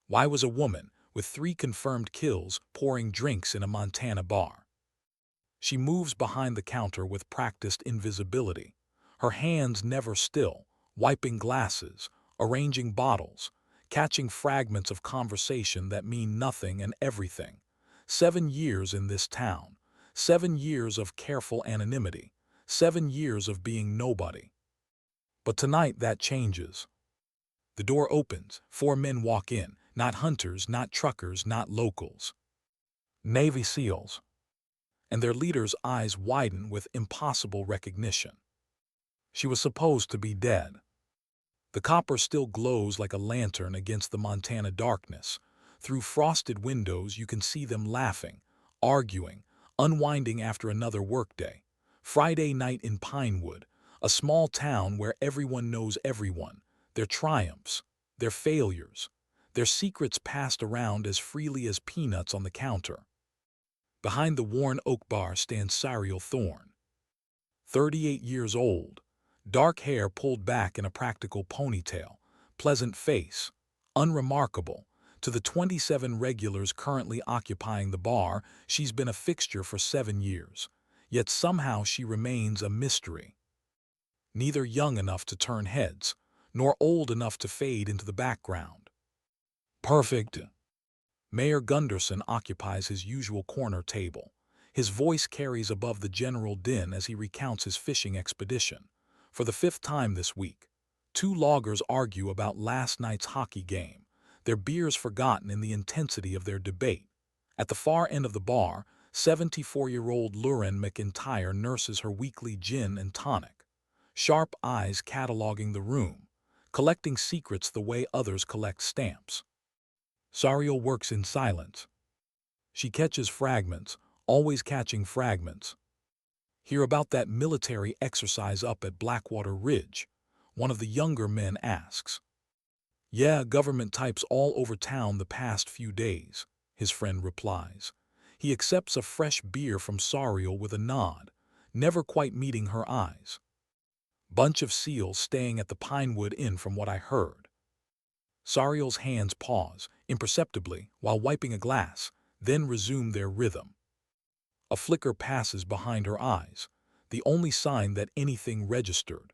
Why was a woman, with 3 confirmed kills, pouring drinks in a Montana bar? She moves behind the counter with practiced invisibility, her hands never still, wiping glasses, arranging bottles, catching fragments of conversation that mean nothing and everything. 7 years in this town, 7 years of careful anonymity, 7 years of being nobody. But tonight that changes. The door opens, 4 men walk in, not hunters, not truckers, not locals. Navy SEALs. And their leader's eyes widen with impossible recognition. She was supposed to be dead. The copper still glows like a lantern against the Montana darkness. Through frosted windows you can see them laughing, arguing, unwinding after another workday. Friday night in Pinewood, a small town where everyone knows everyone, their triumphs, their failures, their secrets passed around as freely as peanuts on the counter. Behind the worn oak bar stands Cyril Thorne. 38 years old, dark hair pulled back in a practical ponytail, pleasant face, unremarkable. To the 27 regulars currently occupying the bar, she's been a fixture for 7 years. Yet somehow she remains a mystery. Neither young enough to turn heads, nor old enough to fade into the background. Perfect. Mayor Gunderson occupies his usual corner table. His voice carries above the general din as he recounts his fishing expedition. For the 5th time this week, 2 loggers argue about last night's hockey game, their beers forgotten in the intensity of their debate. At the far end of the bar, 74-year-old Lauren McIntyre nurses her weekly gin and tonic, sharp eyes cataloging the room, collecting secrets the way others collect stamps. Sariel works in silence. She catches fragments, always catching fragments. Hear about that military exercise up at Blackwater Ridge? One of the younger men asks. Yeah, government types all over town the past few days, his friend replies. He accepts a fresh beer from Sariel with a nod, never quite meeting her eyes. Bunch of SEALs staying at the Pinewood Inn from what I heard. Sariel's hands pause, imperceptibly, while wiping a glass, then resume their rhythm. A flicker passes behind her eyes, the only sign that anything registered.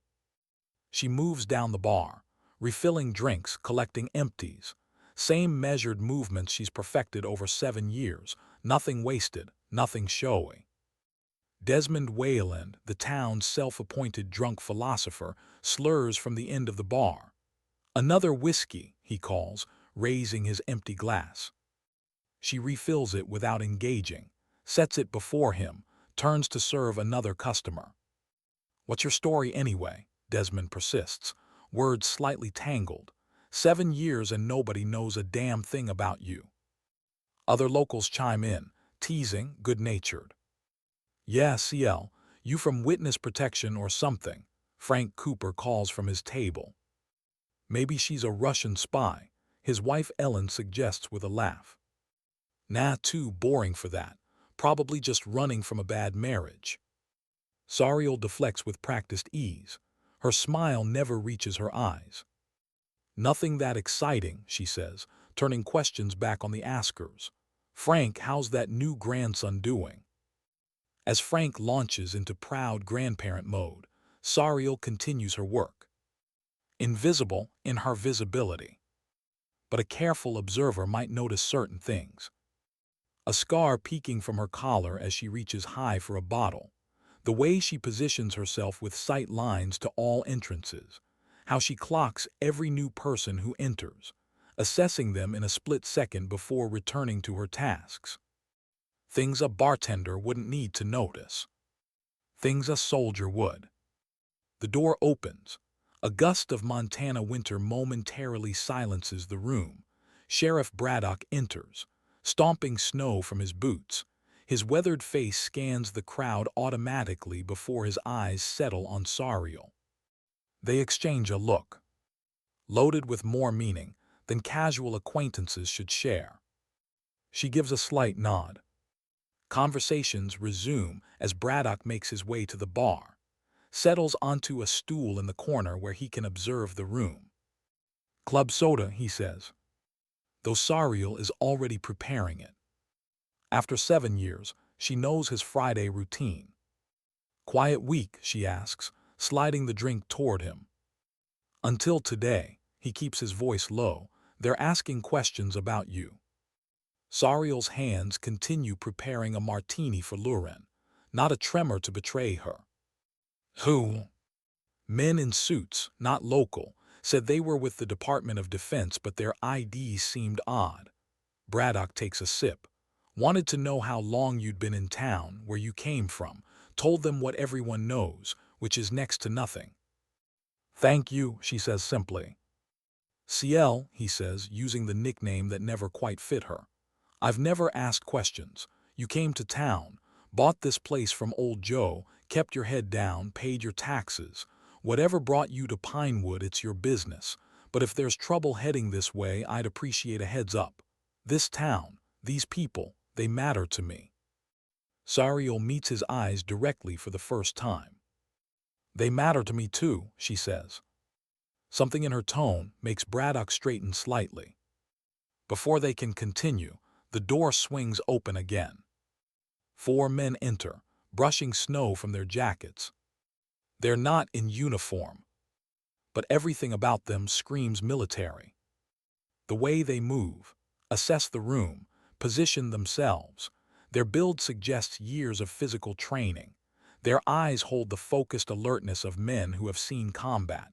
She moves down the bar, refilling drinks, collecting empties. Same measured movements she's perfected over 7 years, nothing wasted, nothing showy. Desmond Wayland, the town's self-appointed drunk philosopher, slurs from the end of the bar. Another whiskey, he calls, raising his empty glass. She refills it without engaging, sets it before him, turns to serve another customer. What's your story anyway? Desmond persists, words slightly tangled. 7 years and nobody knows a damn thing about you. Other locals chime in, teasing, good-natured. Yeah, CL, you from witness protection or something, Frank Cooper calls from his table. Maybe she's a Russian spy, his wife Ellen suggests with a laugh. Nah, too boring for that, probably just running from a bad marriage. Sariel deflects with practiced ease. Her smile never reaches her eyes. Nothing that exciting, she says, turning questions back on the askers. Frank, how's that new grandson doing? As Frank launches into proud grandparent mode, Sariel continues her work. Invisible in her visibility. But a careful observer might notice certain things. A scar peeking from her collar as she reaches high for a bottle. The way she positions herself with sight lines to all entrances. How she clocks every new person who enters, assessing them in a split second before returning to her tasks. Things a bartender wouldn't need to notice. Things a soldier would. The door opens. A gust of Montana winter momentarily silences the room. Sheriff Braddock enters, stomping snow from his boots. His weathered face scans the crowd automatically before his eyes settle on Sariel. They exchange a look, loaded with more meaning than casual acquaintances should share. She gives a slight nod. Conversations resume as Braddock makes his way to the bar, settles onto a stool in the corner where he can observe the room. Club soda, he says. though Sariel is already preparing it. After 7 years, she knows his Friday routine. "Quiet week?" she asks, sliding the drink toward him. "Until today," he keeps his voice low. "They're asking questions about you." Sariel's hands continue preparing a martini for Luren, not a tremor to betray her. "Who?" Men in suits, not local, said they were with the Department of Defense, but their IDs seemed odd. Braddock takes a sip. "Wanted to know how long you'd been in town, where you came from. Told them what everyone knows, which is next to nothing." "Thank you," she says simply. "CL," he says, using the nickname that never quite fit her. "I've never asked questions. You came to town, bought this place from old Joe, kept your head down, paid your taxes. Whatever brought you to Pinewood, it's your business. But if there's trouble heading this way, I'd appreciate a heads up. This town, these people, they matter to me." Sariel meets his eyes directly for the first time. "They matter to me too," she says. Something in her tone makes Braddock straighten slightly. Before they can continue, the door swings open again. 4 men enter, brushing snow from their jackets. They're not in uniform, but everything about them screams military. The way they move, assess the room, position themselves, their build suggests years of physical training. Their eyes hold the focused alertness of men who have seen combat.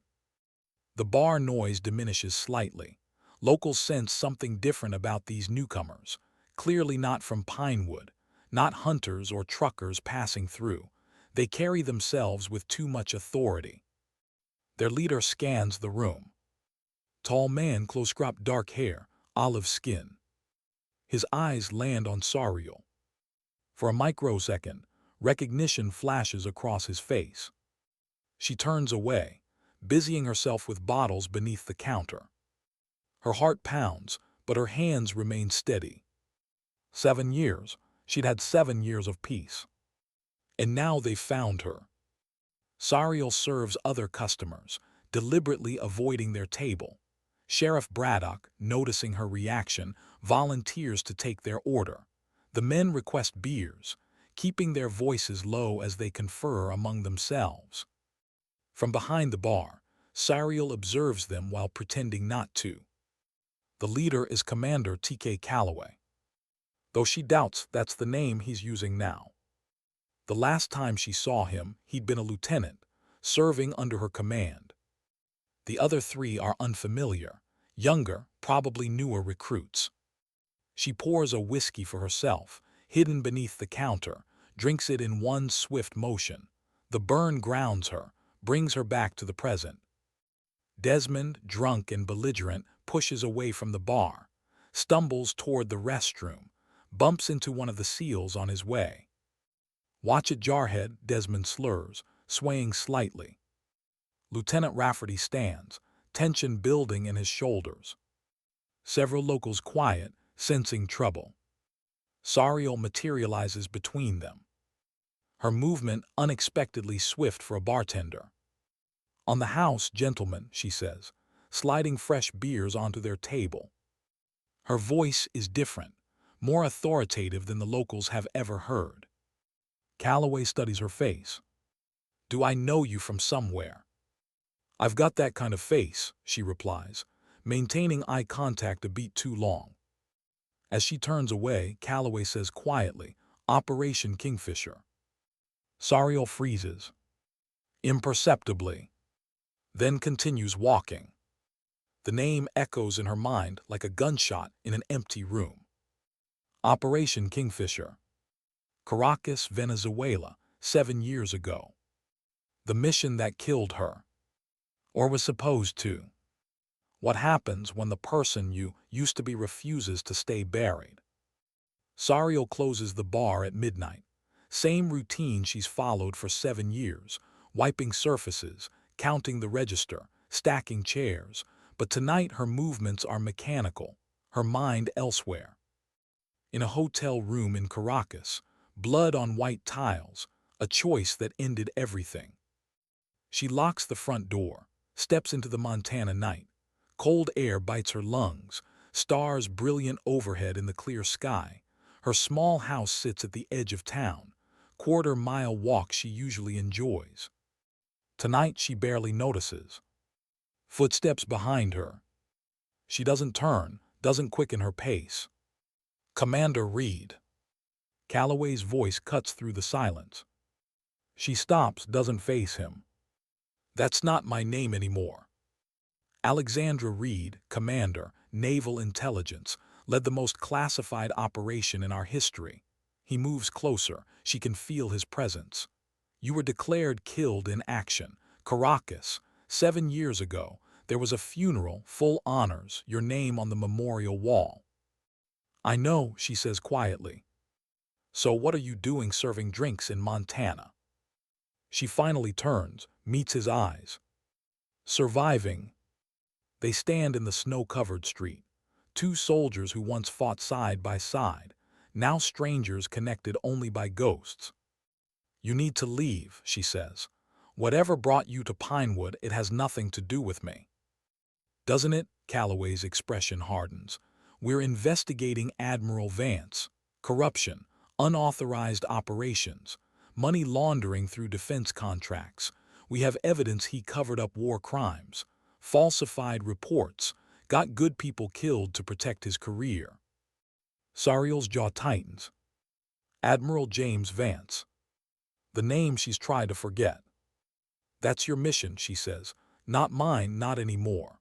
The bar noise diminishes slightly. Locals sense something different about these newcomers, clearly not from Pinewood, not hunters or truckers passing through. They carry themselves with too much authority. Their leader scans the room. Tall man, close-cropped dark hair, olive skin. His eyes land on Sariel. For a microsecond, recognition flashes across his face. She turns away, busying herself with bottles beneath the counter. Her heart pounds, but her hands remain steady. 7 years. She'd had 7 years of peace. And now they've found her. Sariel serves other customers, deliberately avoiding their table. Sheriff Braddock, noticing her reaction, volunteers to take their order. The men request beers, keeping their voices low as they confer among themselves. From behind the bar, Sariel observes them while pretending not to. The leader is Commander T.K. Calloway, though she doubts that's the name he's using now. The last time she saw him, he'd been a lieutenant, serving under her command. The other 3 are unfamiliar, younger, probably newer recruits. She pours a whiskey for herself, hidden beneath the counter, drinks it in one swift motion. The burn grounds her, brings her back to the present. Desmond, drunk and belligerent, pushes away from the bar, stumbles toward the restroom, bumps into one of the SEALs on his way. "Watch it, Jarhead," Desmond slurs, swaying slightly. Lieutenant Rafferty stands, tension building in his shoulders. Several locals quiet, sensing trouble. Sariel materializes between them. Her movement unexpectedly swift for a bartender. "On the house, gentlemen," she says, sliding fresh beers onto their table. Her voice is different, more authoritative than the locals have ever heard. Calloway studies her face. "Do I know you from somewhere?" "I've got that kind of face," she replies, maintaining eye contact a beat too long. As she turns away, Calloway says quietly, "Operation Kingfisher." Sariel freezes, imperceptibly, then continues walking. The name echoes in her mind like a gunshot in an empty room. Operation Kingfisher. Caracas, Venezuela, 7 years ago. The mission that killed her. Or was supposed to. What happens when the person you used to be refuses to stay buried? Sariel closes the bar at midnight. Same routine she's followed for 7 years, wiping surfaces, counting the register, stacking chairs, but tonight her movements are mechanical, her mind elsewhere. In a hotel room in Caracas, blood on white tiles, a choice that ended everything. She locks the front door, steps into the Montana night. Cold air bites her lungs, stars brilliant overhead in the clear sky. Her small house sits at the edge of town, quarter-mile walk she usually enjoys. Tonight she barely notices. Footsteps behind her. She doesn't turn, doesn't quicken her pace. Commander Reed. Calloway's voice cuts through the silence. She stops, doesn't face him. That's not my name anymore. Alexandra Reed, Commander, Naval Intelligence, led the most classified operation in our history. He moves closer. She can feel his presence. You were declared killed in action. Caracas. 7 years ago, there was a funeral, full honors, your name on the memorial wall. I know, she says quietly. So what are you doing serving drinks in Montana? She finally turns, meets his eyes. Surviving. They stand in the snow-covered street. Two soldiers who once fought side by side, now strangers connected only by ghosts. You need to leave, she says. Whatever brought you to Pinewood, it has nothing to do with me. Doesn't it? Calloway's expression hardens. We're investigating Admiral Vance. Corruption, unauthorized operations, money laundering through defense contracts. We have evidence he covered up war crimes, falsified reports, got good people killed to protect his career. Sariel's jaw tightens. Admiral James Vance. The name she's tried to forget. That's your mission, she says. Not mine, not anymore.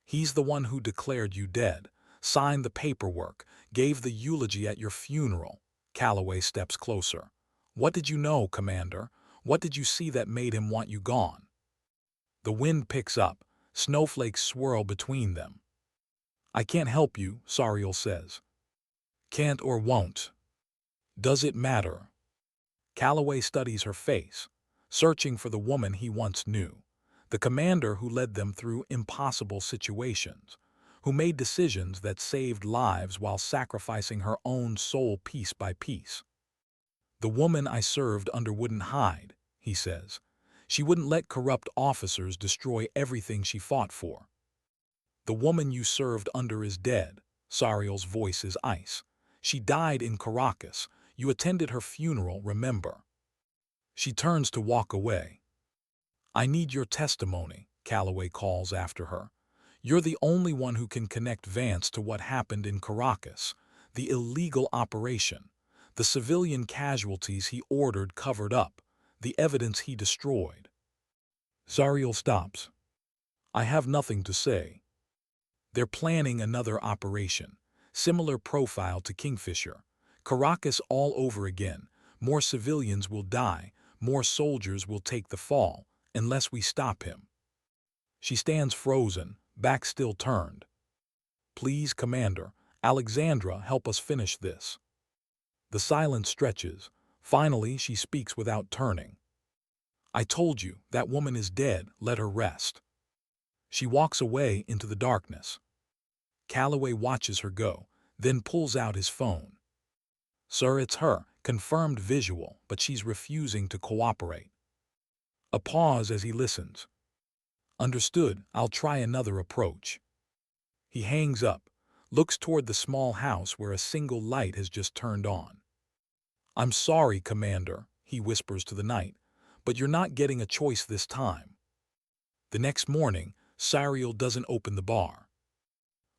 He's the one who declared you dead, signed the paperwork, gave the eulogy at your funeral. Calloway steps closer. What did you know, Commander? What did you see that made him want you gone? The wind picks up. Snowflakes swirl between them. I can't help you, Sariel says. Can't or won't. Does it matter? Calloway studies her face, searching for the woman he once knew, the commander who led them through impossible situations, who made decisions that saved lives while sacrificing her own soul piece by piece. The woman I served under wouldn't hide, he says. She wouldn't let corrupt officers destroy everything she fought for. The woman you served under is dead. Sariel's voice is ice. She died in Caracas. You attended her funeral, remember? She turns to walk away. I need your testimony, Calloway calls after her. You're the only one who can connect Vance to what happened in Caracas, the illegal operation, the civilian casualties he ordered covered up, the evidence he destroyed. Sariel stops. I have nothing to say. They're planning another operation, similar profile to Kingfisher. Caracas all over again. More civilians will die, more soldiers will take the fall, unless we stop him. She stands frozen, back still turned. Please, Commander, Alexandra, help us finish this. The silence stretches. Finally, she speaks without turning. I told you, that woman is dead, let her rest. She walks away into the darkness. Calloway watches her go, then pulls out his phone. Sir, it's her, confirmed visual, but she's refusing to cooperate. A pause as he listens. Understood, I'll try another approach. He hangs up, looks toward the small house where a single light has just turned on. I'm sorry, Commander, he whispers to the night, but you're not getting a choice this time. The next morning, Sariel doesn't open the bar.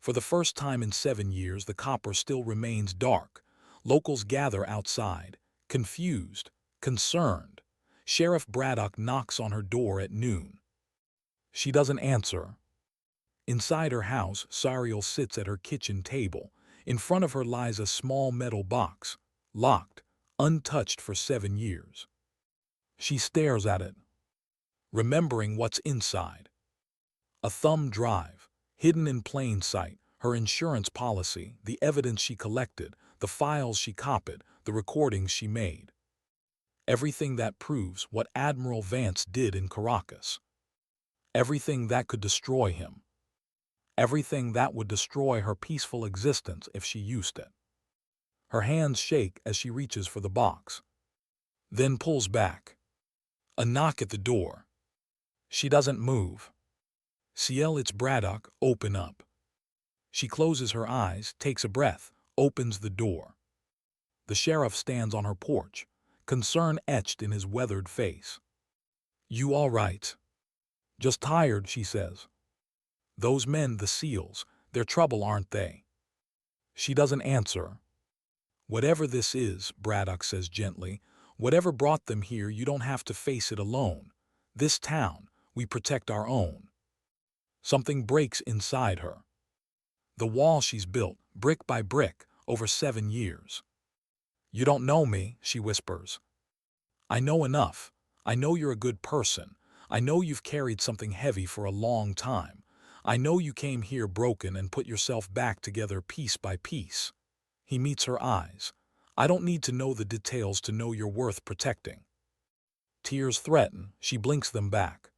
For the first time in 7 years, the copper still remains dark. Locals gather outside, confused, concerned. Sheriff Braddock knocks on her door at noon. She doesn't answer. Inside her house, Sariel sits at her kitchen table. In front of her lies a small metal box, locked, untouched for 7 years. She stares at it, remembering what's inside. A thumb drive, hidden in plain sight, her insurance policy, the evidence she collected, the files she copied, the recordings she made. Everything that proves what Admiral Vance did in Caracas. Everything that could destroy him. Everything that would destroy her peaceful existence if she used it. Her hands shake as she reaches for the box, then pulls back. A knock at the door. She doesn't move. Ciel, it's Braddock, open up. She closes her eyes, takes a breath, opens the door. The sheriff stands on her porch, concern etched in his weathered face. "You all right?" "Just tired," she says. "Those men, the SEALs, they're trouble, aren't they?" She doesn't answer. "Whatever this is," Braddock says gently, "whatever brought them here, you don't have to face it alone. This town, we protect our own." Something breaks inside her. The wall she's built, brick by brick, over 7 years. "You don't know me," she whispers. "I know enough. I know you're a good person. I know you've carried something heavy for a long time. I know you came here broken and put yourself back together piece by piece." He meets her eyes. "I don't need to know the details to know you're worth protecting." Tears threaten, she blinks them back.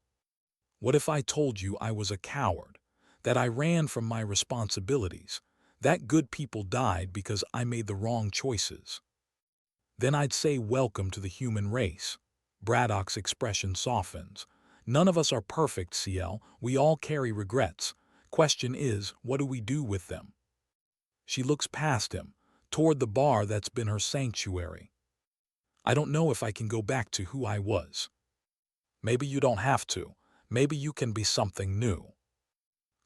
"What if I told you I was a coward? That I ran from my responsibilities? That good people died because I made the wrong choices? Then I'd say welcome to the human race." Braddock's expression softens. "None of us are perfect, CL. We all carry regrets. Question is, what do we do with them?" She looks past him, toward the bar that's been her sanctuary. "I don't know if I can go back to who I was." "Maybe you don't have to. Maybe you can be something new."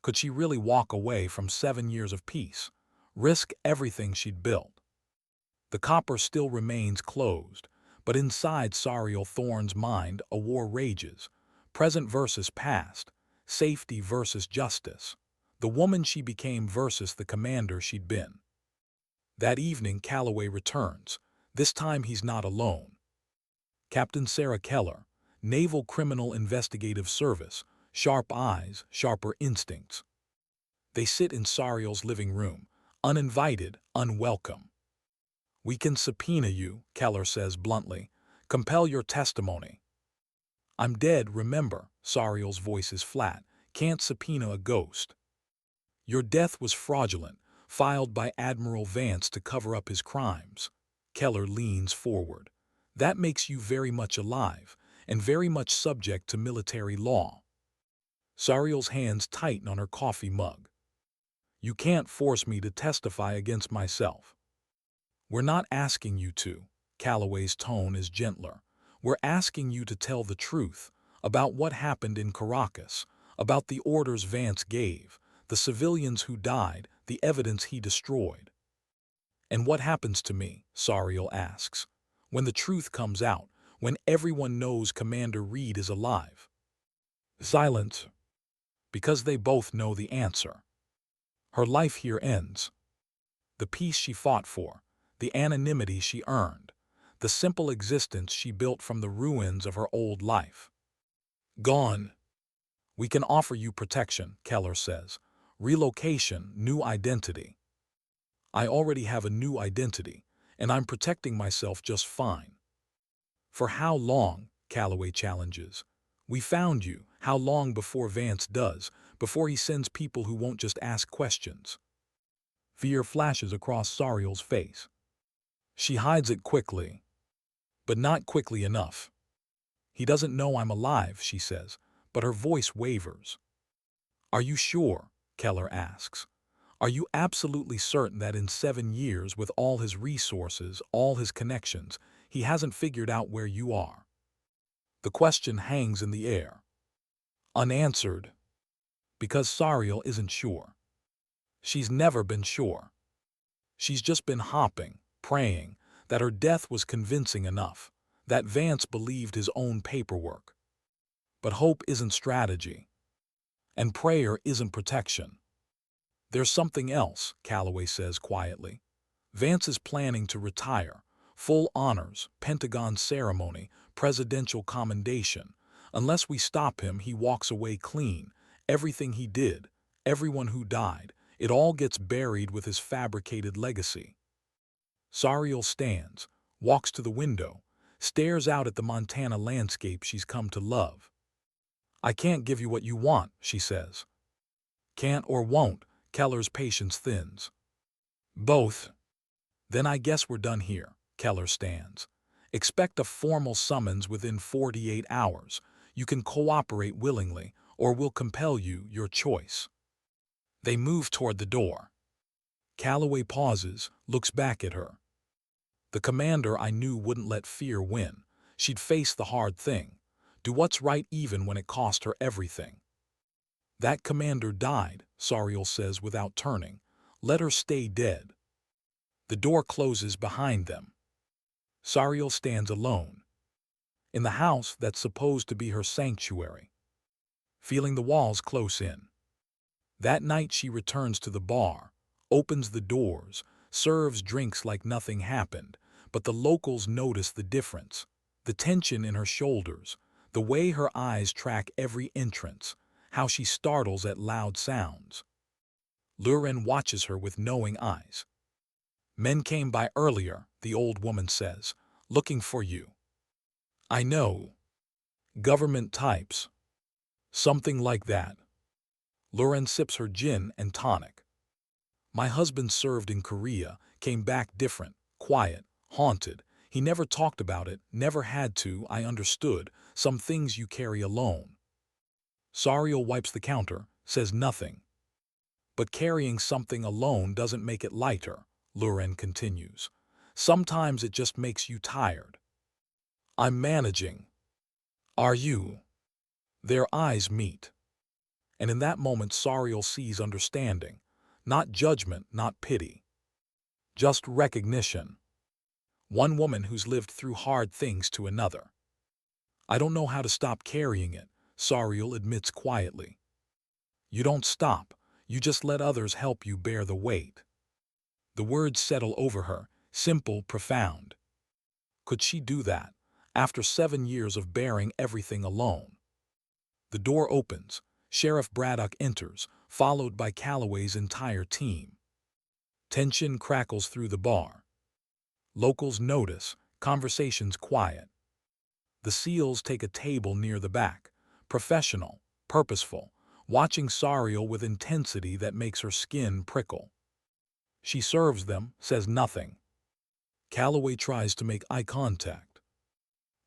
Could she really walk away from 7 years of peace? Risk everything she'd built? The copper still remains closed, but inside Sariel Thorne's mind a war rages. Present versus past, safety versus justice, the woman she became versus the commander she'd been. That evening Calloway returns. This time he's not alone. Captain Sarah Keller, Naval Criminal Investigative Service, sharp eyes, sharper instincts. They sit in Sariel's living room, uninvited, unwelcome. "We can subpoena you," Keller says bluntly. "Compel your testimony." "I'm dead, remember." Sariel's voice is flat. "Can't subpoena a ghost." "Your death was fraudulent, filed by Admiral Vance to cover up his crimes." Keller leans forward. "That makes you very much alive, and very much subject to military law." Sariel's hands tighten on her coffee mug. "You can't force me to testify against myself." "We're not asking you to." Calloway's tone is gentler. "We're asking you to tell the truth about what happened in Caracas, about the orders Vance gave, the civilians who died, the evidence he destroyed." "And what happens to me?" Sariel asks. "When the truth comes out, when everyone knows Commander Reed is alive?" Silence. Because they both know the answer. Her life here ends. The peace she fought for, the anonymity she earned, the simple existence she built from the ruins of her old life. Gone. "We can offer you protection," Keller says. "Relocation, new identity." "I already have a new identity, and I'm protecting myself just fine." "For how long?" Calloway challenges. "We found you. How long before Vance does, before he sends people who won't just ask questions?" Fear flashes across Sariel's face. She hides it quickly, but not quickly enough. "He doesn't know I'm alive," she says, but her voice wavers. "Are you sure?" Keller asks. "Are you absolutely certain that in 7 years, with all his resources, all his connections, he hasn't figured out where you are?" The question hangs in the air, unanswered, because Sariel isn't sure. She's never been sure. She's just been hopping, praying that her death was convincing enough, that Vance believed his own paperwork. But hope isn't strategy, and prayer isn't protection. "There's something else," Calloway says quietly. "Vance is planning to retire. Full honors, Pentagon ceremony, presidential commendation. Unless we stop him, he walks away clean. Everything he did, everyone who died, it all gets buried with his fabricated legacy." Sariel stands, walks to the window, stares out at the Montana landscape she's come to love. "I can't give you what you want," she says. "Can't or won't." Keller's patience thins. "Both." "Then I guess we're done here." Keller stands. "Expect a formal summons within 48 hours. You can cooperate willingly, or we'll compel you, your choice." They move toward the door. Calloway pauses, looks back at her. The commander I knew wouldn't let fear win. She'd face the hard thing, do what's right even when it cost her everything. That commander died, Sariel says without turning. Let her stay dead. The door closes behind them. Sariel stands alone, in the house that's supposed to be her sanctuary, feeling the walls close in. That night she returns to the bar, opens the doors, serves drinks like nothing happened, but the locals notice the difference, the tension in her shoulders, the way her eyes track every entrance, how she startles at loud sounds. Luren watches her with knowing eyes. Men came by earlier, the old woman says, looking for you. I know. Government types. Something like that. Luren sips her gin and tonic. My husband served in Korea, came back different, quiet, haunted. He never talked about it, never had to, I understood. Some things you carry alone. Sariel wipes the counter, says nothing. But carrying something alone doesn't make it lighter, Luren continues. Sometimes it just makes you tired. I'm managing. Are you? Their eyes meet. And in that moment Sariel sees understanding. Not judgment, not pity. Just recognition. One woman who's lived through hard things to another. I don't know how to stop carrying it, Sariel admits quietly. You don't stop, you just let others help you bear the weight. The words settle over her, simple, profound. Could she do that, after 7 years of bearing everything alone? The door opens. Sheriff Braddock enters, followed by Calloway's entire team. Tension crackles through the bar. Locals notice, conversations quiet. The SEALs take a table near the back, professional, purposeful, watching Sariel with intensity that makes her skin prickle. She serves them, says nothing. Calloway tries to make eye contact.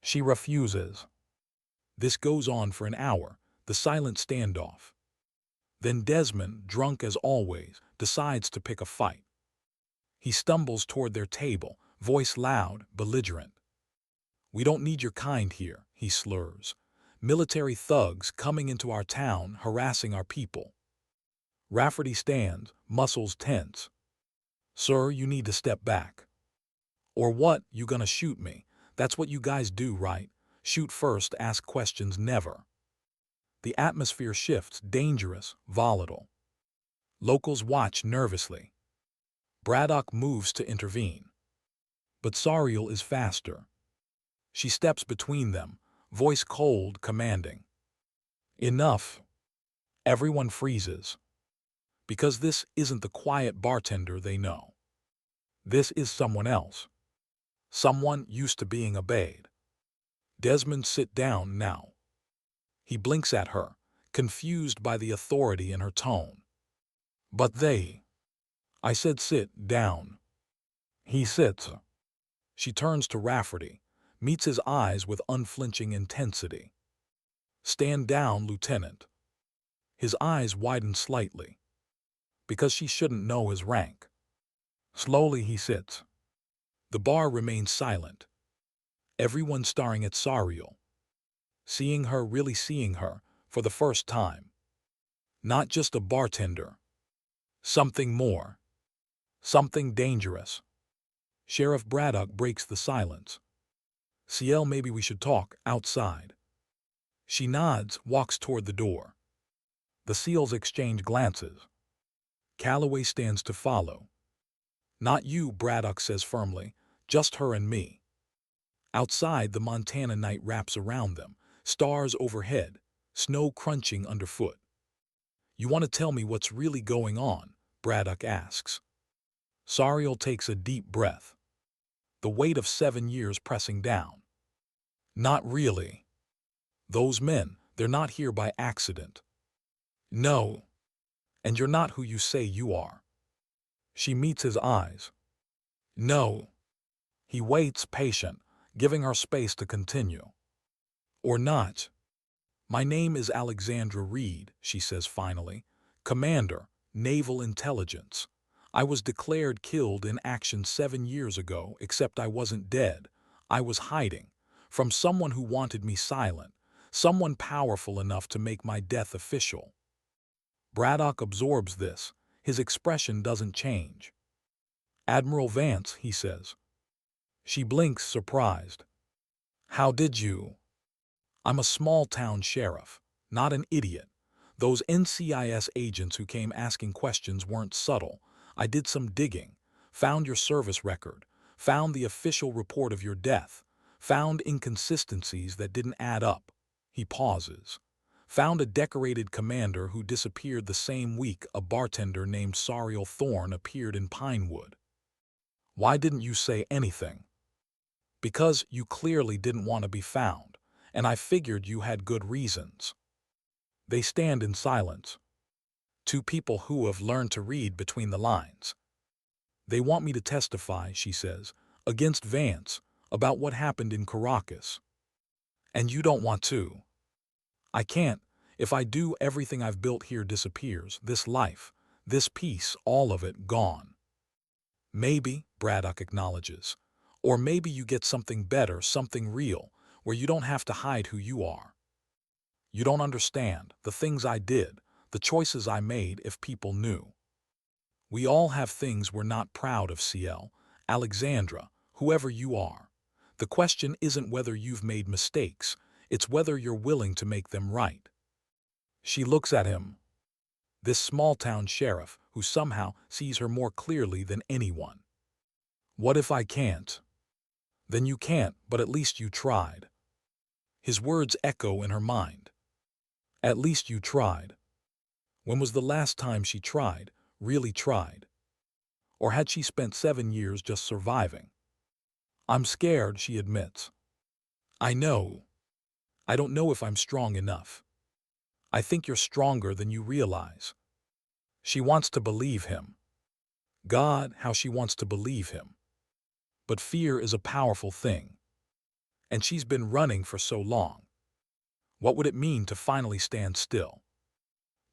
She refuses. This goes on for an hour, the silent standoff. Then Desmond, drunk as always, decides to pick a fight. He stumbles toward their table, voice loud, belligerent. We don't need your kind here, he slurs. Military thugs coming into our town, harassing our people. Rafferty stands, muscles tense. Sir, you need to step back. Or what, you gonna shoot me? That's what you guys do, right? Shoot first, ask questions never. The atmosphere shifts, dangerous, volatile. Locals watch nervously. Braddock moves to intervene. But Sariel is faster. She steps between them, voice cold, commanding. Enough. Everyone freezes. Because this isn't the quiet bartender they know. This is someone else. Someone used to being obeyed. Desmond sit down now. He blinks at her, confused by the authority in her tone. But they. I said sit down. He sits. She turns to Rafferty, meets his eyes with unflinching intensity. Stand down, Lieutenant. His eyes widen slightly. Because she shouldn't know his rank. Slowly he sits. The bar remains silent. Everyone staring at Sariel. Seeing her, really seeing her, for the first time. Not just a bartender. Something more. Something dangerous. Sheriff Braddock breaks the silence. CL, maybe we should talk outside. She nods, walks toward the door. The SEALs exchange glances. Calloway stands to follow. Not you, Braddock says firmly, just her and me. Outside, the Montana night wraps around them, stars overhead, snow crunching underfoot. You want to tell me what's really going on? Braddock asks. Sariel takes a deep breath. The weight of 7 years pressing down. Not really. Those men, they're not here by accident. No. And you're not who you say you are. She meets his eyes. No. He waits, patient, giving her space to continue. Or not. My name is Alexandra Reed, she says finally. Commander, Naval intelligence. I was declared killed in action 7 years ago, except I wasn't dead. I was hiding. From someone who wanted me silent. Someone powerful enough to make my death official. Braddock absorbs this. His expression doesn't change. Admiral Vance, he says. She blinks, surprised. How did you? I'm a small-town sheriff, not an idiot. Those NCIS agents who came asking questions weren't subtle. I did some digging, found your service record, found the official report of your death, found inconsistencies that didn't add up. He pauses. Found a decorated commander who disappeared the same week a bartender named Sariel Thorne appeared in Pinewood. Why didn't you say anything? Because you clearly didn't want to be found, and I figured you had good reasons. They stand in silence. Two people who have learned to read between the lines. They want me to testify, she says, against Vance, about what happened in Caracas. And you don't want to. I can't. If I do, everything I've built here disappears. This life, this peace, all of it gone. Maybe, Braddock acknowledges. Or maybe you get something better, something real, where you don't have to hide who you are. You don't understand the things I did, the choices I made if people knew. We all have things we're not proud of, CL, Alexandra, whoever you are. The question isn't whether you've made mistakes, it's whether you're willing to make them right. She looks at him. This small-town sheriff who somehow sees her more clearly than anyone. What if I can't? Then you can't, but at least you tried. His words echo in her mind. At least you tried. When was the last time she tried, really tried? Or had she spent 7 years just surviving? I'm scared, she admits. I know. I don't know if I'm strong enough. I think you're stronger than you realize. She wants to believe him. God, how she wants to believe him. But fear is a powerful thing. And she's been running for so long. What would it mean to finally stand still?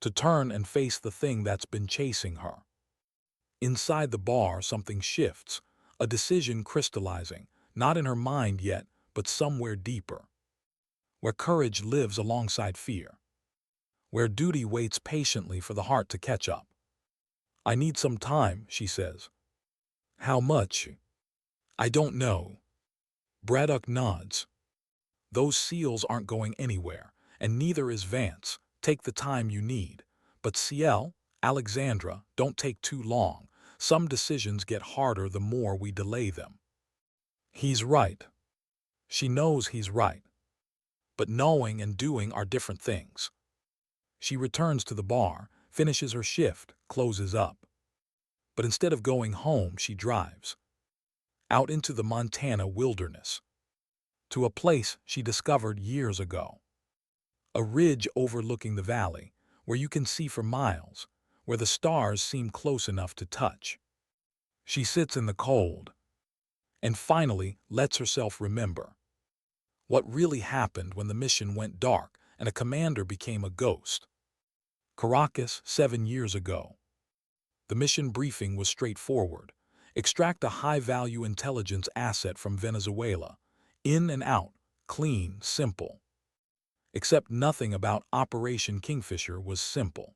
To turn and face the thing that's been chasing her? Inside the bar, something shifts, a decision crystallizing, not in her mind yet, but somewhere deeper. Where courage lives alongside fear. Where duty waits patiently for the heart to catch up. I need some time, she says. How much? I don't know. Braddock nods. Those seals aren't going anywhere, and neither is Vance. Take the time you need. But CL, Alexandra, don't take too long. Some decisions get harder the more we delay them. He's right. She knows he's right. But knowing and doing are different things. She returns to the bar, finishes her shift, closes up. But instead of going home, she drives. Out into the Montana wilderness. To a place she discovered years ago. A ridge overlooking the valley, where you can see for miles, where the stars seem close enough to touch. She sits in the cold, and finally lets herself remember. What really happened when the mission went dark and a commander became a ghost. Caracas, 7 years ago. The mission briefing was straightforward. Extract a high-value intelligence asset from Venezuela. In and out, clean, simple. Except nothing about Operation Kingfisher was simple.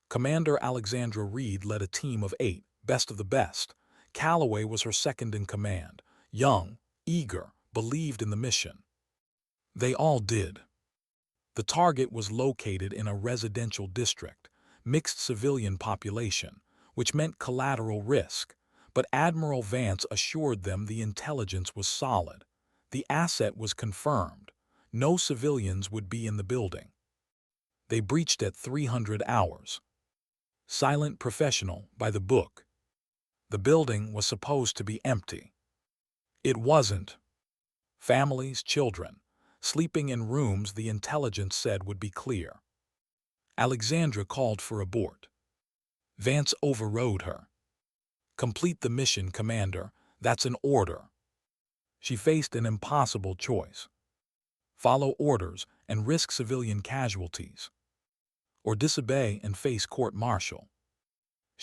Commander Alexandra Reed led a team of 8, best of the best. Calloway was her second in command. Young, eager, believed in the mission. They all did. The target was located in a residential district, mixed civilian population, which meant collateral risk, but Admiral Vance assured them the intelligence was solid. The asset was confirmed. No civilians would be in the building. They breached at 300 hours. Silent, professional, by the book. The building was supposed to be empty. It wasn't. Families, children, sleeping in rooms the intelligence said would be clear. Alexandra called for abort. Vance overrode her. Complete the mission, Commander. That's an order. She faced an impossible choice. Follow orders and risk civilian casualties. Or disobey and face court-martial.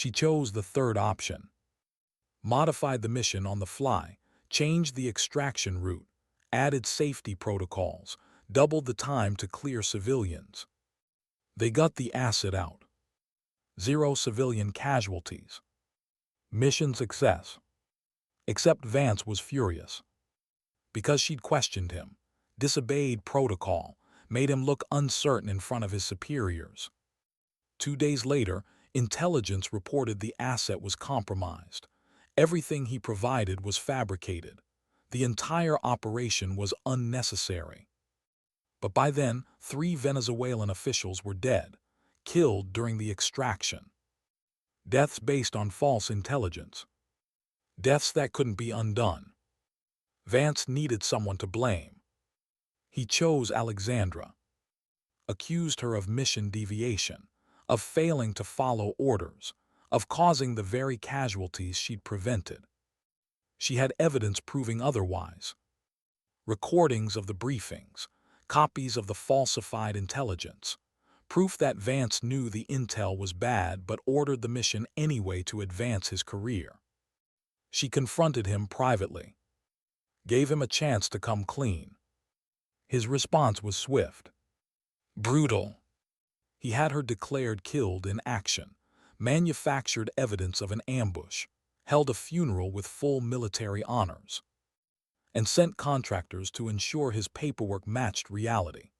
She chose the third option, modified the mission on the fly, changed the extraction route, added safety protocols, doubled the time to clear civilians. They got the asset out. 0 civilian casualties. Mission success. Except Vance was furious. Because she'd questioned him, disobeyed protocol, made him look uncertain in front of his superiors. 2 days later, intelligence reported the asset was compromised. Everything he provided was fabricated. The entire operation was unnecessary. But by then, 3 Venezuelan officials were dead, killed during the extraction. Deaths based on false intelligence. Deaths that couldn't be undone. Vance needed someone to blame. He chose Alexandra. Accused her of mission deviation, of failing to follow orders, of causing the very casualties she'd prevented. She had evidence proving otherwise. Recordings of the briefings, copies of the falsified intelligence, proof that Vance knew the intel was bad but ordered the mission anyway to advance his career. She confronted him privately, gave him a chance to come clean. His response was swift, brutal. He had her declared killed in action, manufactured evidence of an ambush, held a funeral with full military honors, and sent contractors to ensure his paperwork matched reality.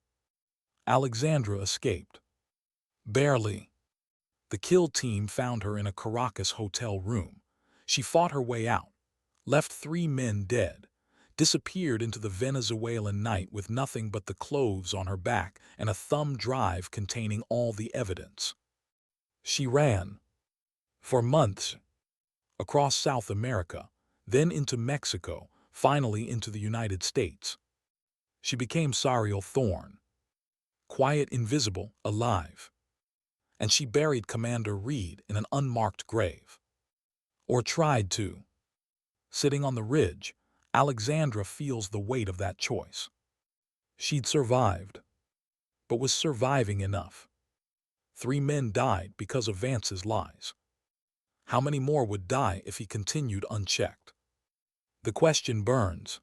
Alexandra escaped. Barely. The kill team found her in a Caracas hotel room. She fought her way out, left 3 men dead, disappeared into the Venezuelan night with nothing but the clothes on her back and a thumb drive containing all the evidence. She ran. For months. Across South America, then into Mexico, finally into the United States. She became Sariel Thorne. Quiet, invisible, alive. And she buried Commander Reed in an unmarked grave. Or tried to. Sitting on the ridge, Alexandra feels the weight of that choice. She'd survived, but was surviving enough? 3 men died because of Vance's lies. How many more would die if he continued unchecked? The question burns.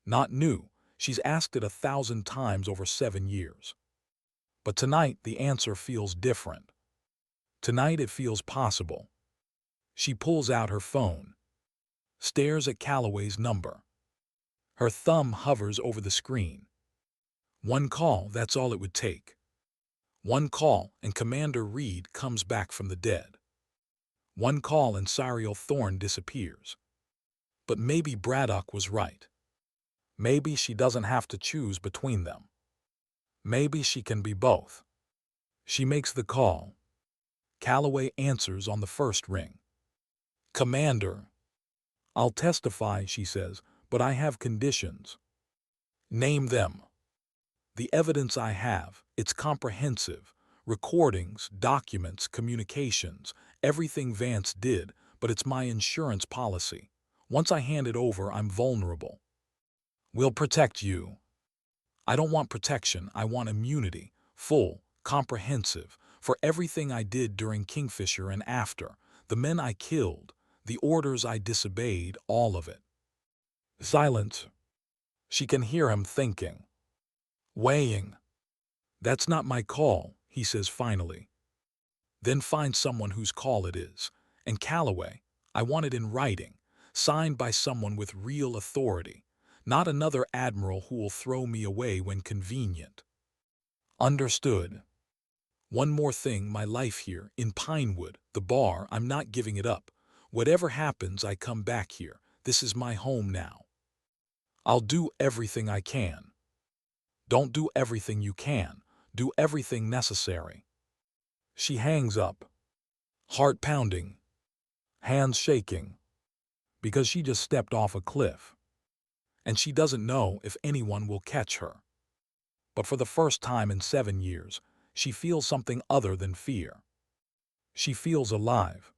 Not new, she's asked it 1,000 times over 7 years. But tonight the answer feels different. Tonight it feels possible. She pulls out her phone, stares at Calloway's number. Her thumb hovers over the screen. 1 call, that's all it would take. 1 call and Commander Reed comes back from the dead. 1 call and Sariel Thorne disappears. But maybe Braddock was right. Maybe she doesn't have to choose between them. Maybe she can be both. She makes the call. Calloway answers on the first ring. Commander. I'll testify, she says, but I have conditions. Name them. The evidence I have, it's comprehensive. Recordings, documents, communications, everything Vance did, but it's my insurance policy. Once I hand it over, I'm vulnerable. We'll protect you. I don't want protection, I want immunity, full, comprehensive, for everything I did during Kingfisher and after, the men I killed, the orders I disobeyed, all of it. Silence. She can hear him thinking. Weighing. That's not my call, he says finally. Then find someone whose call it is. And Calloway, I want it in writing, signed by someone with real authority, not another admiral who will throw me away when convenient. Understood. One more thing, my life here, in Pinewood, the bar, I'm not giving it up. Whatever happens, I come back here. This is my home now. I'll do everything I can. Don't do everything you can. Do everything necessary. She hangs up. Heart pounding. Hands shaking. Because she just stepped off a cliff. And she doesn't know if anyone will catch her. But for the first time in 7 years, she feels something other than fear. She feels alive.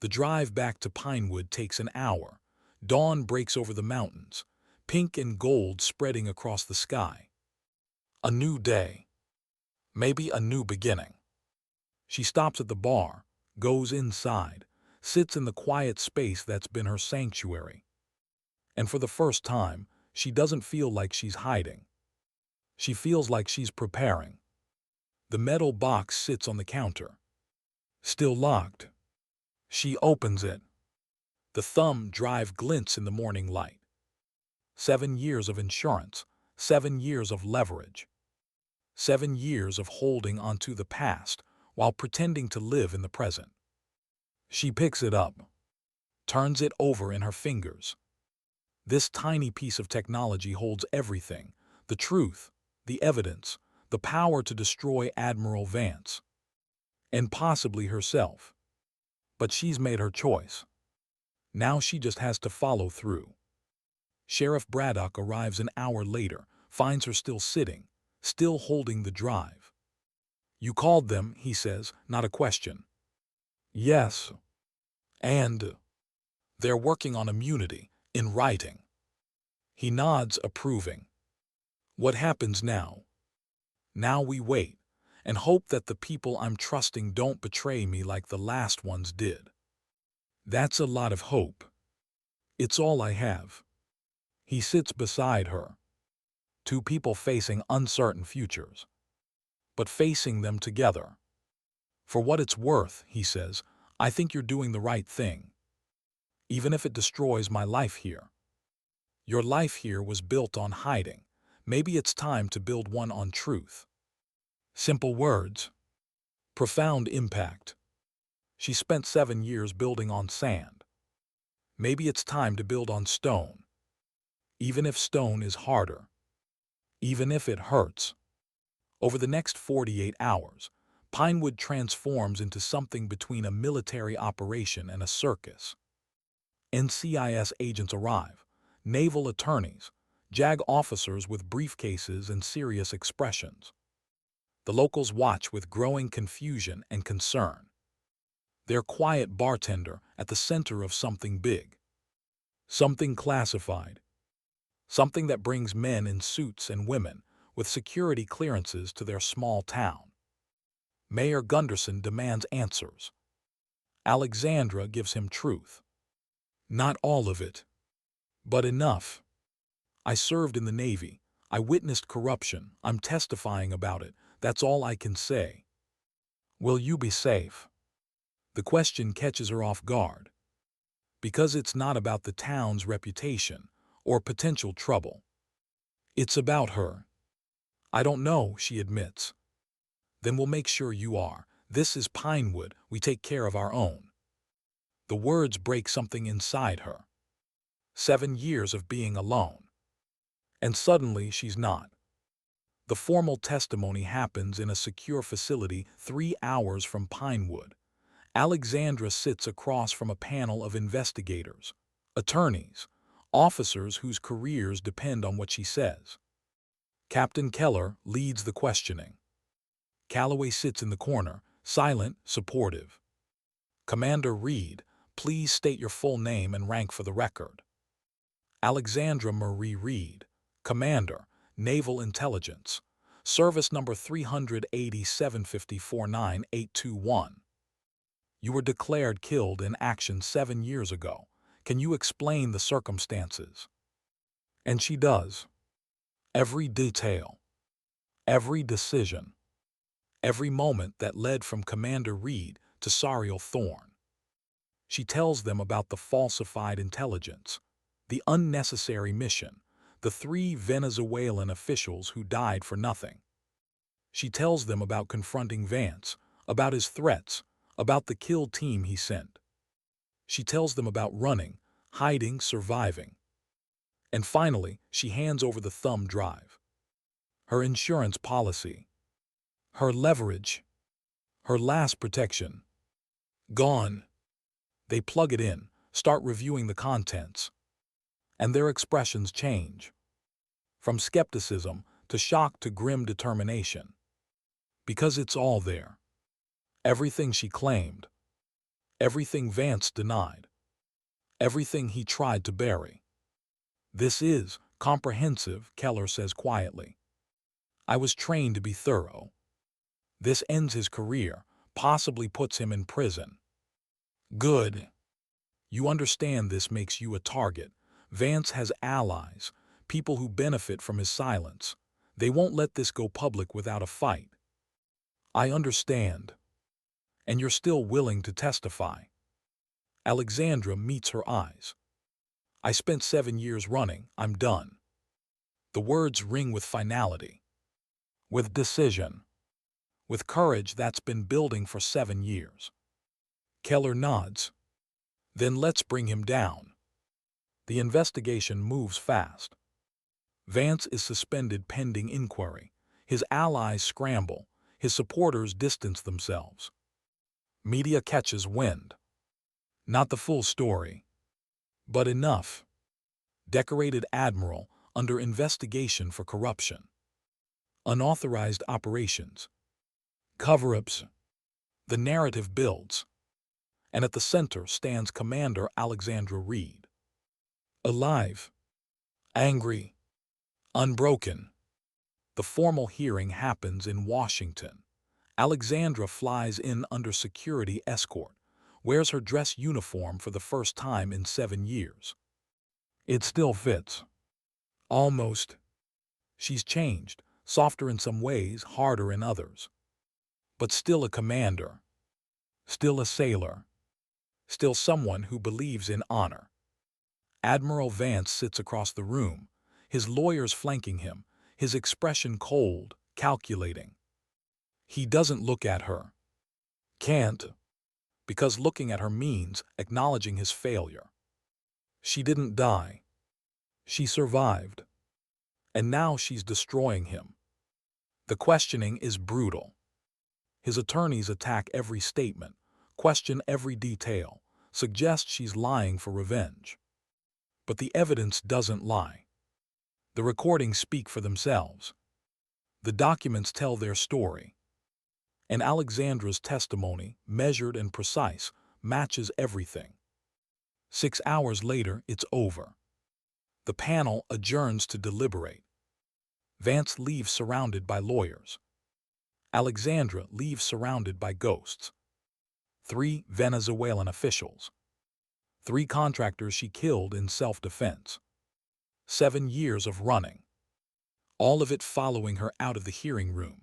The drive back to Pinewood takes an hour. Dawn breaks over the mountains, pink and gold spreading across the sky. A new day. Maybe a new beginning. She stops at the bar, goes inside, sits in the quiet space that's been her sanctuary. And for the first time, she doesn't feel like she's hiding. She feels like she's preparing. The metal box sits on the counter, still locked. She opens it. The thumb drive glints in the morning light. 7 years of insurance, 7 years of leverage, 7 years of holding onto the past while pretending to live in the present. She picks it up, turns it over in her fingers. This tiny piece of technology holds everything: the truth, the evidence, the power to destroy Admiral Vance, and possibly herself. But she's made her choice. Now she just has to follow through. Sheriff Braddock arrives an hour later, finds her still sitting, still holding the drive. "You called them," he says, not a question. "Yes. And they're working on immunity, in writing." He nods, approving. "What happens now?" "Now we wait, and hope that the people I'm trusting don't betray me like the last ones did." "That's a lot of hope." "It's all I have." He sits beside her. Two people facing uncertain futures, but facing them together. "For what it's worth," he says, "I think you're doing the right thing. Even if it destroys my life here. Your life here was built on hiding. Maybe it's time to build one on truth." Simple words, profound impact. She spent 7 years building on sand. Maybe it's time to build on stone. Even if stone is harder. Even if it hurts. Over the next 48 hours, Pinewood transforms into something between a military operation and a circus. NCIS agents arrive, naval attorneys, JAG officers with briefcases and serious expressions. The locals watch with growing confusion and concern. Their quiet bartender at the center of something big. Something classified. Something that brings men in suits and women with security clearances to their small town. Mayor Gunderson demands answers. Alexandra gives him truth. "Not all of it, but enough. I served in the Navy. I witnessed corruption. I'm testifying about it. That's all I can say." "Will you be safe?" The question catches her off guard. Because it's not about the town's reputation or potential trouble. It's about her. "I don't know," she admits. "Then we'll make sure you are. This is Pinewood. We take care of our own." The words break something inside her. 7 years of being alone. And suddenly she's not. The formal testimony happens in a secure facility 3 hours from Pinewood. Alexandra sits across from a panel of investigators, attorneys, officers whose careers depend on what she says. Captain Keller leads the questioning. Calloway sits in the corner, silent, supportive. "Commander Reed, please state your full name and rank for the record." Alexandra Marie Reed, Commander, Naval Intelligence, Service Number 380-754-9821. "You were declared killed in action 7 years ago. Can you explain the circumstances?" And she does. Every detail. Every decision. Every moment that led from Commander Reed to Sariel Thorne. She tells them about the falsified intelligence, the unnecessary mission, the 3 Venezuelan officials who died for nothing. She tells them about confronting Vance, about his threats, about the kill team he sent. She tells them about running, hiding, surviving. And finally, she hands over the thumb drive. Her insurance policy. Her leverage. Her last protection. Gone. They plug it in, start reviewing the contents. And their expressions change. From skepticism to shock to grim determination. Because it's all there. Everything she claimed. Everything Vance denied. Everything he tried to bury. "This is comprehensive," Keller says quietly. "I was trained to be thorough. This ends his career, possibly puts him in prison. Good. You understand this makes you a target. Vance has allies, people who benefit from his silence. They won't let this go public without a fight. I understand. And you're still willing to testify. Alexandra meets her eyes. I spent 7 years running. I'm done. The words ring with finality, with decision, with courage that's been building for 7 years. Keller nods. Then let's bring him down. The investigation moves fast. Vance is suspended pending inquiry. His allies scramble. His supporters distance themselves. Media catches wind. Not the full story, but enough. Decorated admiral under investigation for corruption. Unauthorized operations. Cover-ups. The narrative builds. And at the center stands Commander Alexandra Reed. Alive. Angry. Unbroken. The formal hearing happens in Washington. Alexandra flies in under security escort, wears her dress uniform for the first time in 7 years. It still fits. Almost. She's changed, softer in some ways, harder in others. But still a commander. Still a sailor. Still someone who believes in honor. Admiral Vance sits across the room, his lawyers flanking him, his expression cold, calculating. He doesn't look at her. Can't. Because looking at her means acknowledging his failure. She didn't die. She survived. And now she's destroying him. The questioning is brutal. His attorneys attack every statement, question every detail, suggest she's lying for revenge. But the evidence doesn't lie. The recordings speak for themselves. The documents tell their story. And Alexandra's testimony, measured and precise, matches everything. 6 hours later, it's over. The panel adjourns to deliberate. Vance leaves surrounded by lawyers. Alexandra leaves surrounded by ghosts. 3 Venezuelan officials. 3 contractors she killed in self-defense. 7 years of running. All of it following her out of the hearing room.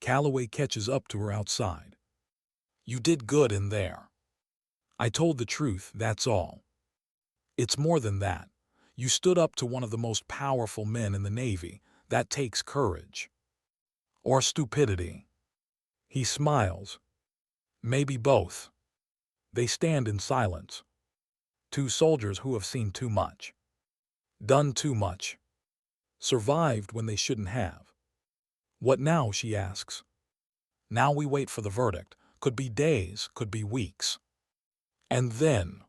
Calloway catches up to her outside. You did good in there. I told the truth, that's all. It's more than that. You stood up to one of the most powerful men in the Navy. That takes courage. Or stupidity. He smiles. Maybe both. They stand in silence. 2 soldiers who have seen too much. Done too much. Survived when they shouldn't have. What now, she asks. Now we wait for the verdict. Could be days, could be weeks. And then?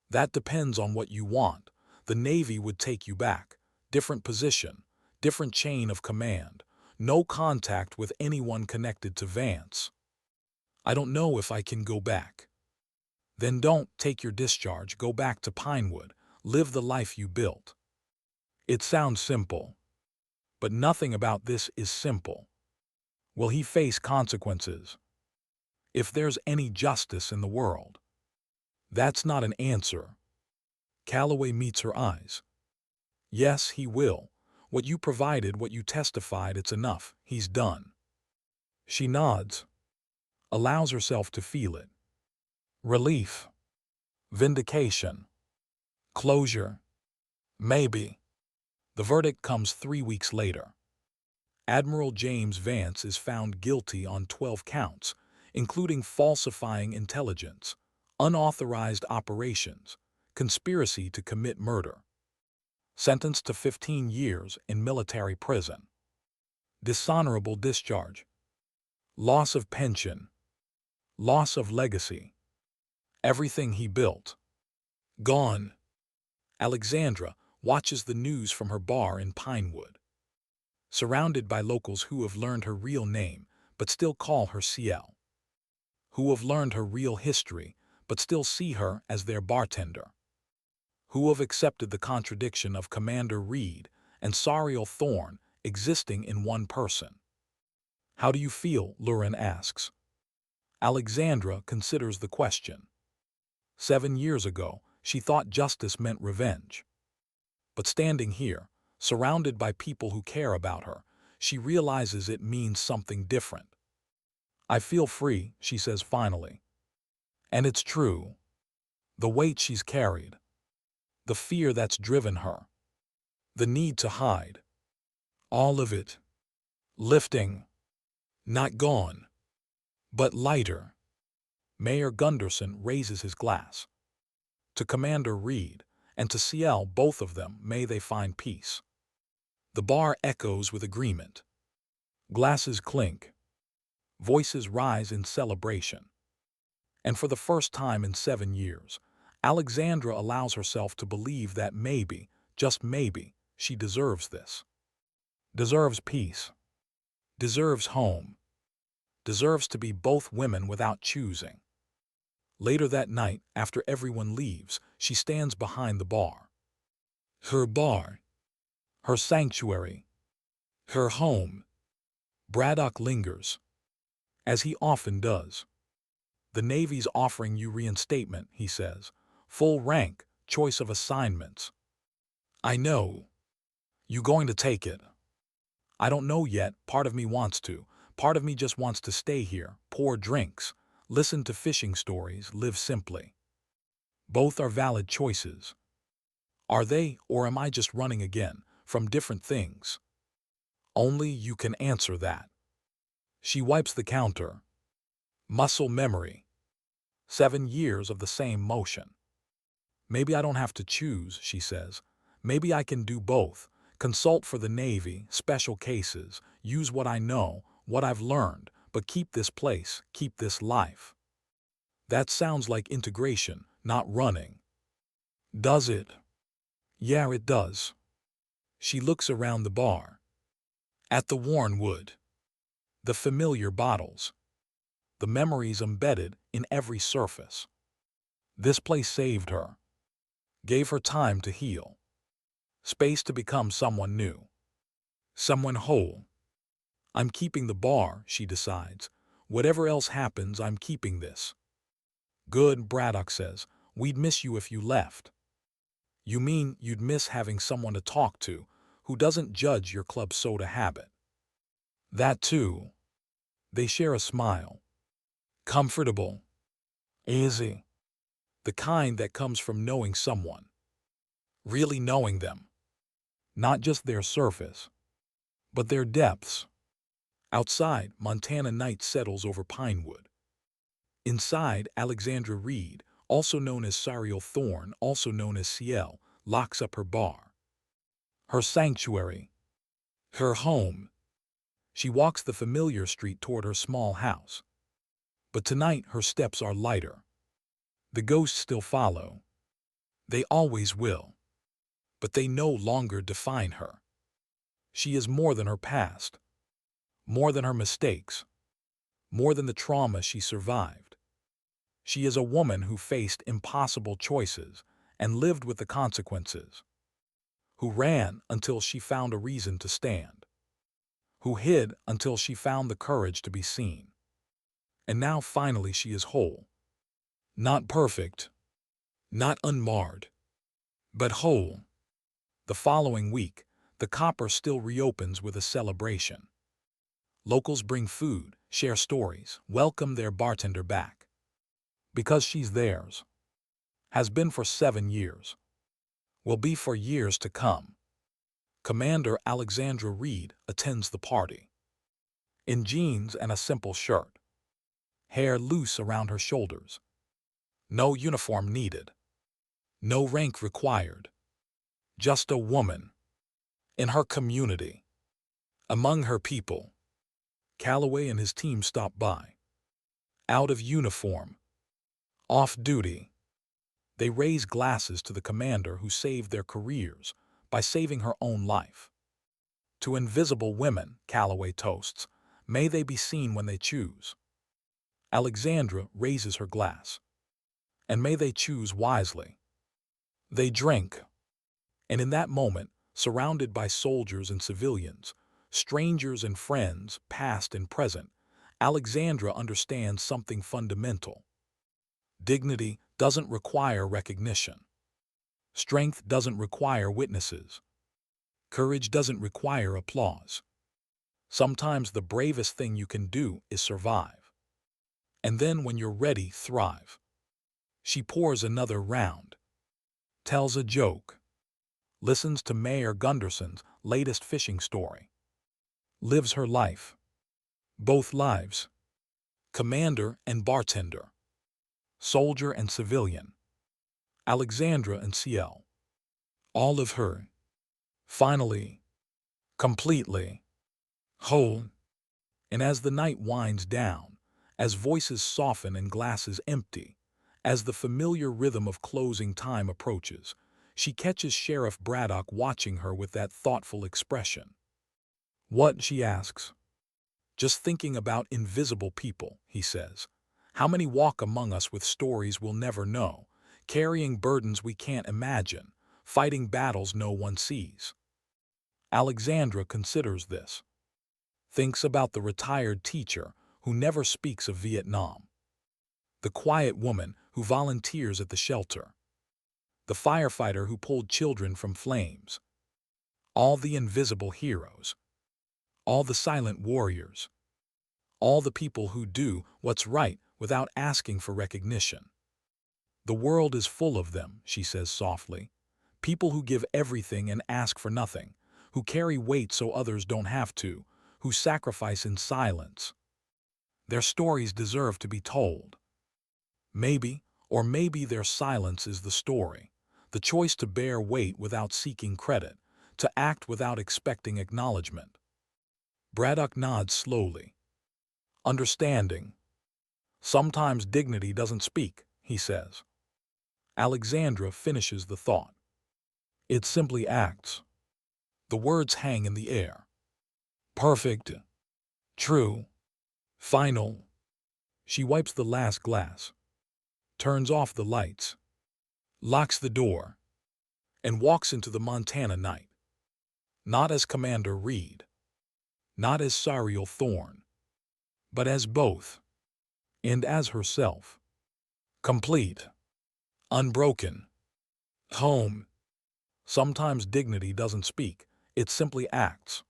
That depends on what you want. The Navy would take you back. Different position, different chain of command. No contact with anyone connected to Vance. I don't know if I can go back. Then don't take your discharge, go back to Pinewood, live the life you built. It sounds simple. But nothing about this is simple. Will he face consequences? If there's any justice in the world. That's not an answer. Calloway meets her eyes. Yes, he will. What you provided, what you testified, it's enough. He's done. She nods. Allows herself to feel it. Relief. Vindication. Closure. Maybe. The verdict comes 3 weeks later. Admiral James Vance is found guilty on 12 counts, including falsifying intelligence, unauthorized operations, conspiracy to commit murder. Sentenced to 15 years in military prison. Dishonorable discharge. Loss of pension. Loss of legacy. Everything he built. Gone. Alexandra watches the news from her bar in Pinewood. Surrounded by locals who have learned her real name, but still call her CL. Who have learned her real history, but still see her as their bartender. Who have accepted the contradiction of Commander Reed and Sariel Thorne existing in one person. How do you feel? Lurin asks. Alexandra considers the question. 7 years ago, she thought justice meant revenge. But standing here, surrounded by people who care about her, she realizes it means something different. I feel free, she says finally. And it's true. The weight she's carried, the fear that's driven her, the need to hide, all of it, lifting, not gone, but lighter. Mayor Gunderson raises his glass. To Commander Reed and to CL, both of them, may they find peace. The bar echoes with agreement. Glasses clink. Voices rise in celebration. And for the first time in 7 years, Alexandra allows herself to believe that maybe, just maybe, she deserves this. Deserves peace. Deserves home. Deserves to be both women without choosing. Later that night, after everyone leaves, she stands behind the bar. Her bar. Her sanctuary. Her home. Braddock lingers, as he often does. The Navy's offering you reinstatement, he says. Full rank, choice of assignments. I know. You going to take it? I don't know yet. Part of me wants to. Part of me just wants to stay here, pour drinks, listen to fishing stories, live simply. Both are valid choices. Are they, or am I just running again, from different things? Only you can answer that. She wipes the counter. Muscle memory. 7 years of the same motion. Maybe I don't have to choose, she says. Maybe I can do both. Consult for the Navy, special cases, use what I know, what I've learned, but keep this place, keep this life. That sounds like integration, not running. Does it? Yeah, it does. She looks around the bar. At the worn wood. The familiar bottles. The memories embedded in every surface. This place saved her. Gave her time to heal. Space to become someone new. Someone whole. I'm keeping the bar, she decides. Whatever else happens, I'm keeping this. Good, Braddock says. We'd miss you if you left. You mean you'd miss having someone to talk to who doesn't judge your club soda habit? That too. They share a smile. Comfortable. Easy. The kind that comes from knowing someone. Really knowing them. Not just their surface, but their depths. Outside, Montana night settles over Pinewood. Inside, Alexandra Reed, also known as Sariel Thorne, also known as CL, locks up her bar. Her sanctuary. Her home. She walks the familiar street toward her small house. But tonight her steps are lighter. The ghosts still follow. They always will. But they no longer define her. She is more than her past. More than her mistakes. More than the trauma she survived. She is a woman who faced impossible choices and lived with the consequences. Who ran until she found a reason to stand. Who hid until she found the courage to be seen. And now finally she is whole. Not perfect. Not unmarred. But whole. The following week, the Copper still reopens with a celebration. Locals bring food, share stories, welcome their bartender back. Because she's theirs. Has been for 7 years. Will be for years to come. Commander Alexandra Reed attends the party. In jeans and a simple shirt. Hair loose around her shoulders. No uniform needed. No rank required. Just a woman. In her community. Among her people. Calloway and his team stop by. Out of uniform. Off duty. They raise glasses to the commander who saved their careers by saving her own life. To invisible women, Calloway toasts, may they be seen when they choose. Alexandra raises her glass. And may they choose wisely. They drink. And in that moment, surrounded by soldiers and civilians, strangers and friends, past and present, Alexandra understands something fundamental. Dignity doesn't require recognition. Strength doesn't require witnesses. Courage doesn't require applause. Sometimes the bravest thing you can do is survive. And then when you're ready, thrive. She pours another round, tells a joke, listens to Mayor Gunderson's latest fishing story, lives her life. Both lives. Commander and bartender. Soldier and civilian. Alexandra and CL. All of her. Finally. Completely. Whole. And as the night winds down, as voices soften and glasses empty, as the familiar rhythm of closing time approaches, she catches Sheriff Braddock watching her with that thoughtful expression. "What?" she asks. "Just thinking about invisible people," he says. "How many walk among us with stories we'll never know, carrying burdens we can't imagine, fighting battles no one sees?" Alexandra considers this. Thinks about the retired teacher who never speaks of Vietnam, the quiet woman who volunteers at the shelter, the firefighter who pulled children from flames, all the invisible heroes, all the silent warriors, all the people who do what's right without asking for recognition. "The world is full of them," she says softly. "People who give everything and ask for nothing, who carry weight so others don't have to, who sacrifice in silence. Their stories deserve to be told. Maybe, or maybe their silence is the story, the choice to bear weight without seeking credit, to act without expecting acknowledgement." Braddock nods slowly. "Understanding. Sometimes dignity doesn't speak," he says. Alexandra finishes the thought. "It simply acts." The words hang in the air. Perfect. True. Final. She wipes the last glass, turns off the lights, locks the door, and walks into the Montana night. Not as Commander Reed, not as Sariel Thorne, but as both, and as herself. Complete. Unbroken. Home. Sometimes dignity doesn't speak, it simply acts.